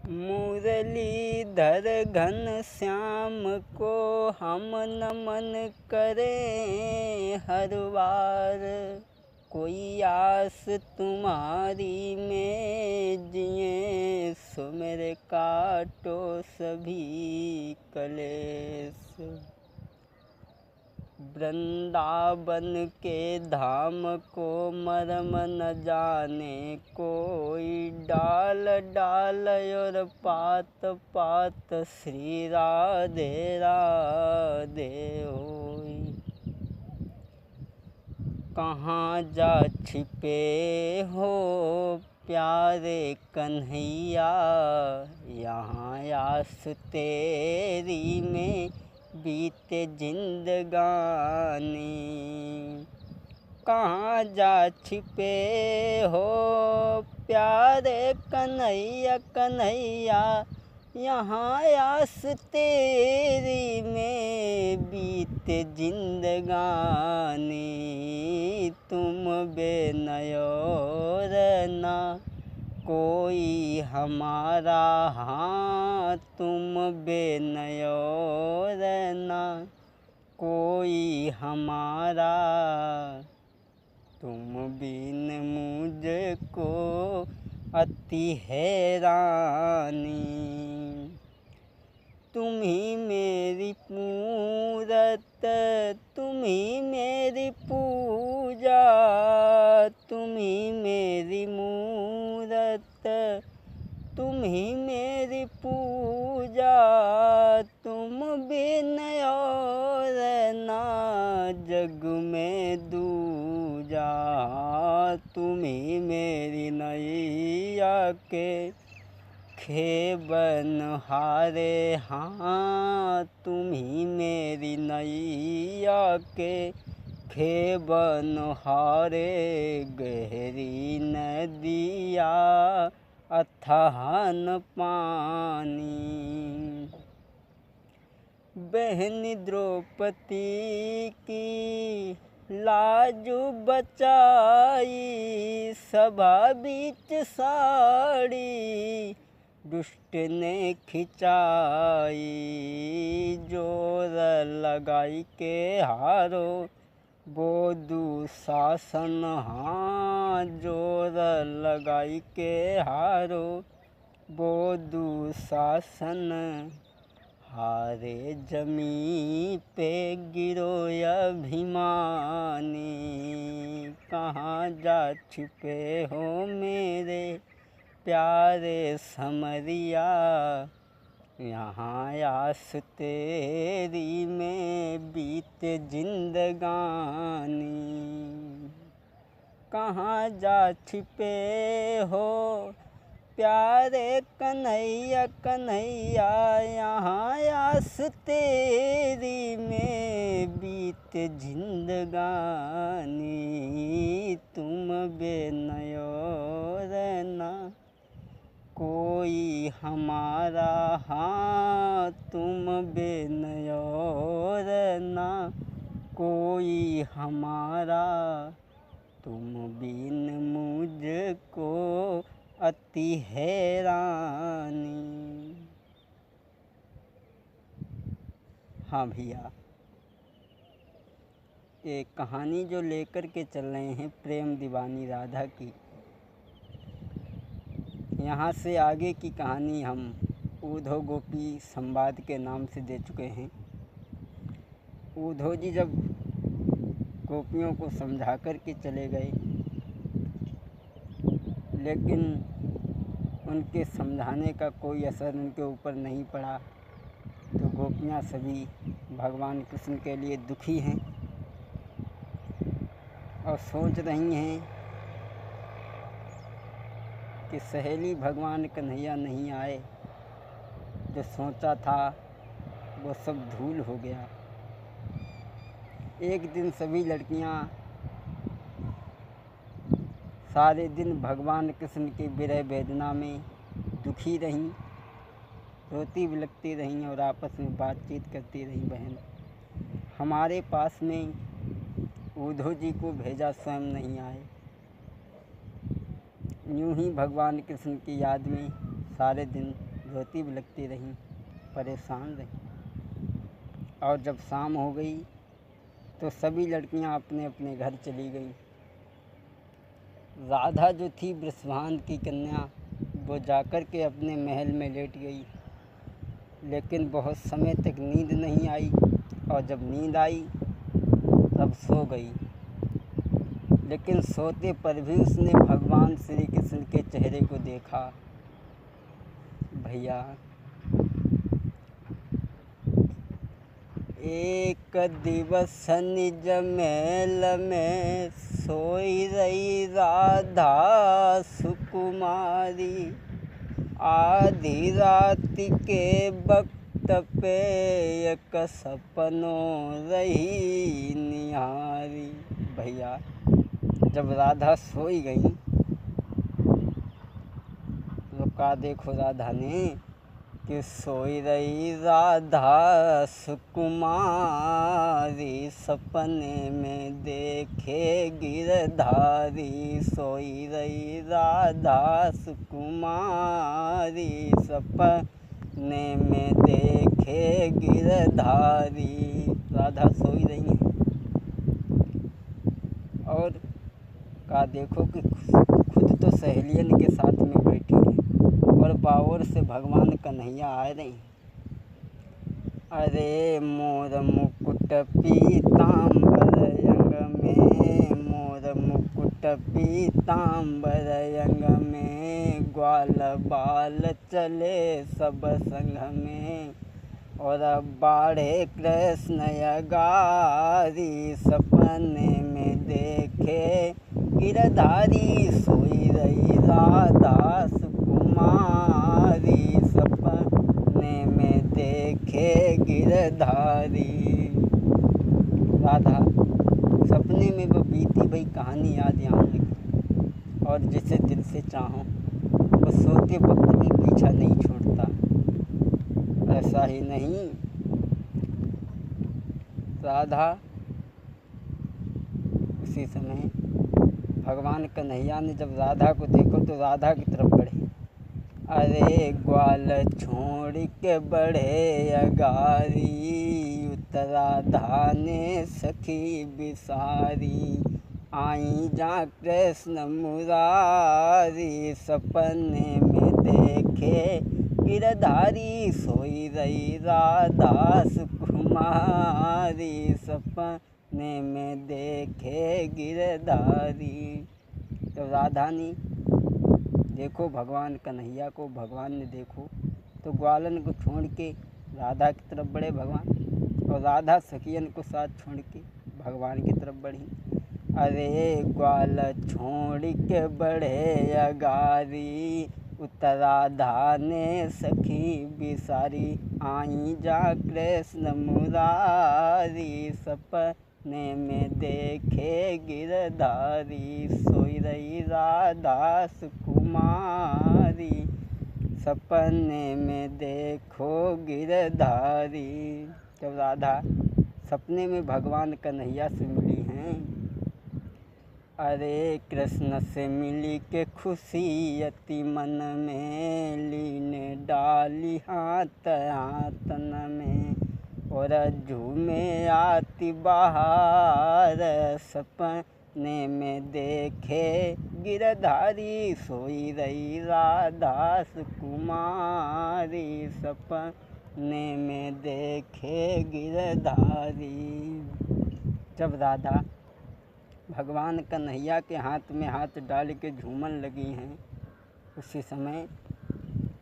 मुरलीधर घनश्याम को हम नमन करें हर बार। कोई आस तुम्हारी में जिए सो मेरे काटो सभी कलेस। वृंदावन के धाम को मर्म न जाने कोई, डाल डाल और पात पात श्री राधे राधे होई। कहाँ जा छिपे हो प्यारे कन्हैया, यहाँ आस तेरी में बीते जिंदगानी। कहाँ जा छिपे हो प्यारे कन्हैया कन्हैया, यहाँ आस तेरी में बीते जिंदगानी। तुम बेनयो रहना कोई हमारा, हाँ तुम बेनयो रहना कोई हमारा। तुम बिन मुझको अति हैरानी। तुम ही मेरी मूरत तुम ही मेरी पूजा, तुम ही मेरी मूरत तुम ही मेरी पूजा। तुम बिन और ना जग में दूजा, तुम ही मेरी नैया के खेबन हारे, हाँ तुम ही मेरी नैया के खेबन हारे। गहरी नदिया अथाहन पानी, बहन द्रौपदी की लाजू बचाई, सभा बीच साड़ी दुष्ट ने खिंचाई। जोर लगाई के हारो वो दुशासन, हाँ जोर लगाई के हारो वो दुशासन। हारे जमी पे गिरो अभिमानी, कहाँ जा छिपे हो मेरे प्यारे समरिया, यहाँ आस तेरी में बीते जिंदगानी। कहाँ जा छिपे हो प्यारे कन्हैया कन्हैया, यहाँ आस तेरी में बीते जिंदगानी। तुम बेनयो रहना कोई हमारा, हाँ तुम बेनयो रहना कोई हमारा। तुम बिन मुझको अति हैरानी। हाँ भैया, एक कहानी जो लेकर के चल रहे हैं प्रेम दीवानी राधा की, यहाँ से आगे की कहानी हम उद्धव गोपी संवाद के नाम से दे चुके हैं। उद्धव जी जब गोपियों को समझा कर के चले गए, लेकिन उनके समझाने का कोई असर उनके ऊपर नहीं पड़ा, तो गोपियाँ सभी भगवान कृष्ण के लिए दुखी हैं और सोच रही हैं कि सहेली भगवान कन्हैया नहीं आए, जो सोचा था वो सब धूल हो गया। एक दिन सभी लड़कियां सारे दिन भगवान कृष्ण की विरह वेदना में दुखी रहीं, रोती बिलखती रहीं और आपस में बातचीत करती रहीं। बहन, हमारे पास में उद्धव जी को भेजा स्वयं नहीं आए। यूं ही भगवान कृष्ण की याद में सारे दिन रोती बिलखती रहीं, परेशान रहीं। और जब शाम हो गई तो सभी लड़कियां अपने अपने घर चली गईं। राधा जो थी वृषभान की कन्या, वो जाकर के अपने महल में लेट गई, लेकिन बहुत समय तक नींद नहीं आई, और जब नींद आई तब सो गई। लेकिन सोते पर भी उसने भगवान श्री कृष्ण के चेहरे को देखा। भैया, एक दिवस निज महल में सोई रही राधा सुकुमारी, आधी रात के वक्त पे एक सपनों रही निहारी। भैया, जब राधा सोई गई तो का देखो राधा ने कि सोई रही राधा सुकुमारी, सपने में देखे गिरधारी। सोई रही राधा सुकुमारी, सपने में देखे गिरधारी। राधा सोई रही है और का देखो कि खुद तो सहेलियन के साथ में बैठी है और बावर से भगवान कन्हैया आ रहे हैं। अरे मोर मुकुट पीताम्बर अंग में, मोर मुकुट पीताम्बर अंग में, ग्वाल बाल चले सब संग में, और बाढ़े कृष्ण अगारी, सपने में देखे गिरधारी। सोई रही राधा सुकुमारी, सपने में देखे गिरधारी। राधा सपने में वो बीती भई कहानी याद आने लगी, और जिसे दिल से चाहो वो सोते वक्त भी पीछा नहीं छोड़ता। ऐसा ही नहीं, राधा उसी समय भगवान कन्हैया ने जब राधा को देखो तो राधा की तरफ बढ़े। अरे ग्वाल छोड़ के बढ़े अगारी, राधा ने सखी बिसारी, आई जा कृष्ण मुरारी, सपने में देखे गिरधारी। सोई रही राधा सुकुमारी, सपने में देखे गिरधारी। तो राधा ने देखो भगवान कन्हैया को, भगवान ने देखो तो ग्वालन को छोड़ के राधा की तरफ बढ़े भगवान, और राधा सखियन को साथ छोड़ के भगवान की तरफ बढ़ी। अरे ग्वाल छोड़ के बढ़े अगारी, राधा ने सखी बिसारी, आई जा कृष्ण मुरारी, सपने में देखे गिरधारी। सोई रही राधा सुकुमारी, सपने में देखो गिरधारी। जब राधा सपने में भगवान कन्हैया से मिली हैं, अरे कृष्ण से मिली के खुशी अति मन में, लीने डाली हाथ हाथन में, और झूमे आती बहार, सपने में देखे गिरधारी। सोई रही राधा सुकुमारी, सपने में देखे गिरधारी। जब राधा भगवान कन्हैया के हाथ में हाथ डाल के झूमन लगी हैं, उसी समय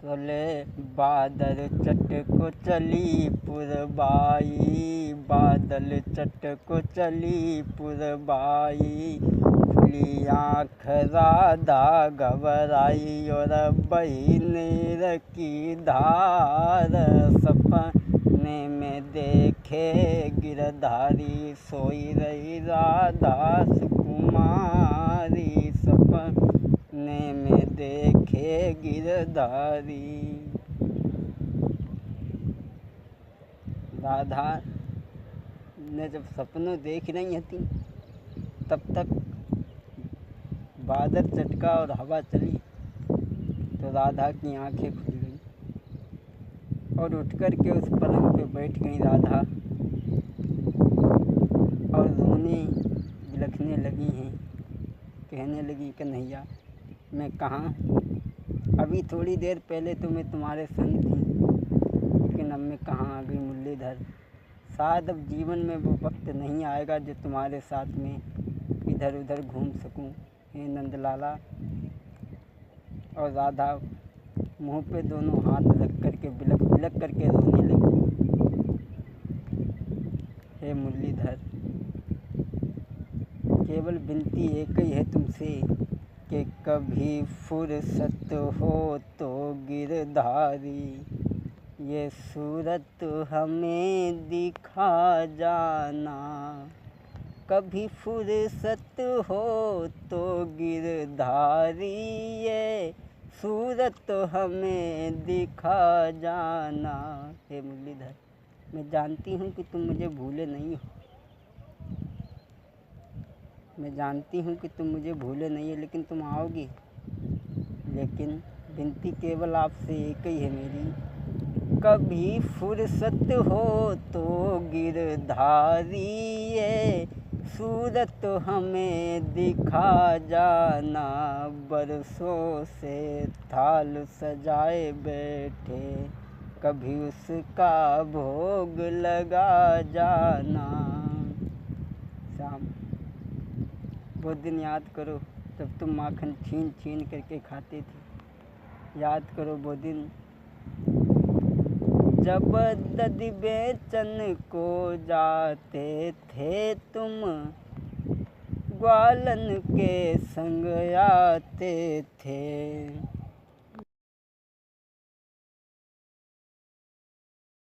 बोले बादल चट को चली पुरबाई, बादल चट को चली पुरबाई, खुली आँख राधा घबराई, और बही नीर की धार, सपने में देखे गिरधारी। सोई रही राधा सुकुमारी, सपने में देखे गिरधारी। राधा ने जब सपनों देख रही थी तब तक बादल चटका और हवा चली तो राधा की आंखें खुल गई। और उठ कर के उस पलंग पे बैठ गई राधा और रोने बिलखने लगी हैं। कहने लगी, कन्हैया मैं कहाँ, अभी थोड़ी देर पहले तो मैं तुम्हारे संग थी, लेकिन अब मैं कहाँ आ गई मुरलीधर। शायद अब जीवन में वो वक्त नहीं आएगा जो तुम्हारे साथ में इधर उधर घूम सकूं, हे नंदलाला। और राधा मुंह पे दोनों हाथ रख करके बिलख बिलख करके रोने लगी। हे मुरलीधर, केवल विनती एक ही है तुमसे कि कभी फुर्सत हो तो गिरधारी ये सूरत हमें दिखा जाना। कभी फुर्सत हो तो गिरधारी ये सूरत हमें दिखा जाना। हे मुरलीधर, मैं जानती हूँ कि तुम मुझे भूले नहीं हो, मैं जानती हूँ कि तुम मुझे भूले नहीं हो, लेकिन तुम आओगी। लेकिन विनती केवल आपसे एक ही है मेरी, कभी फुर्सत हो तो गिरधारी ये सूरत हमें दिखा जाना। बरसों से थाल सजाए बैठे कभी उसका भोग लगा जाना। शाम वो दिन याद करो जब तुम माखन छीन छीन करके खाते थे। याद करो वो दिन जब दधी बेचन को जाते थे तुम, ग्वालन के संग आते थे।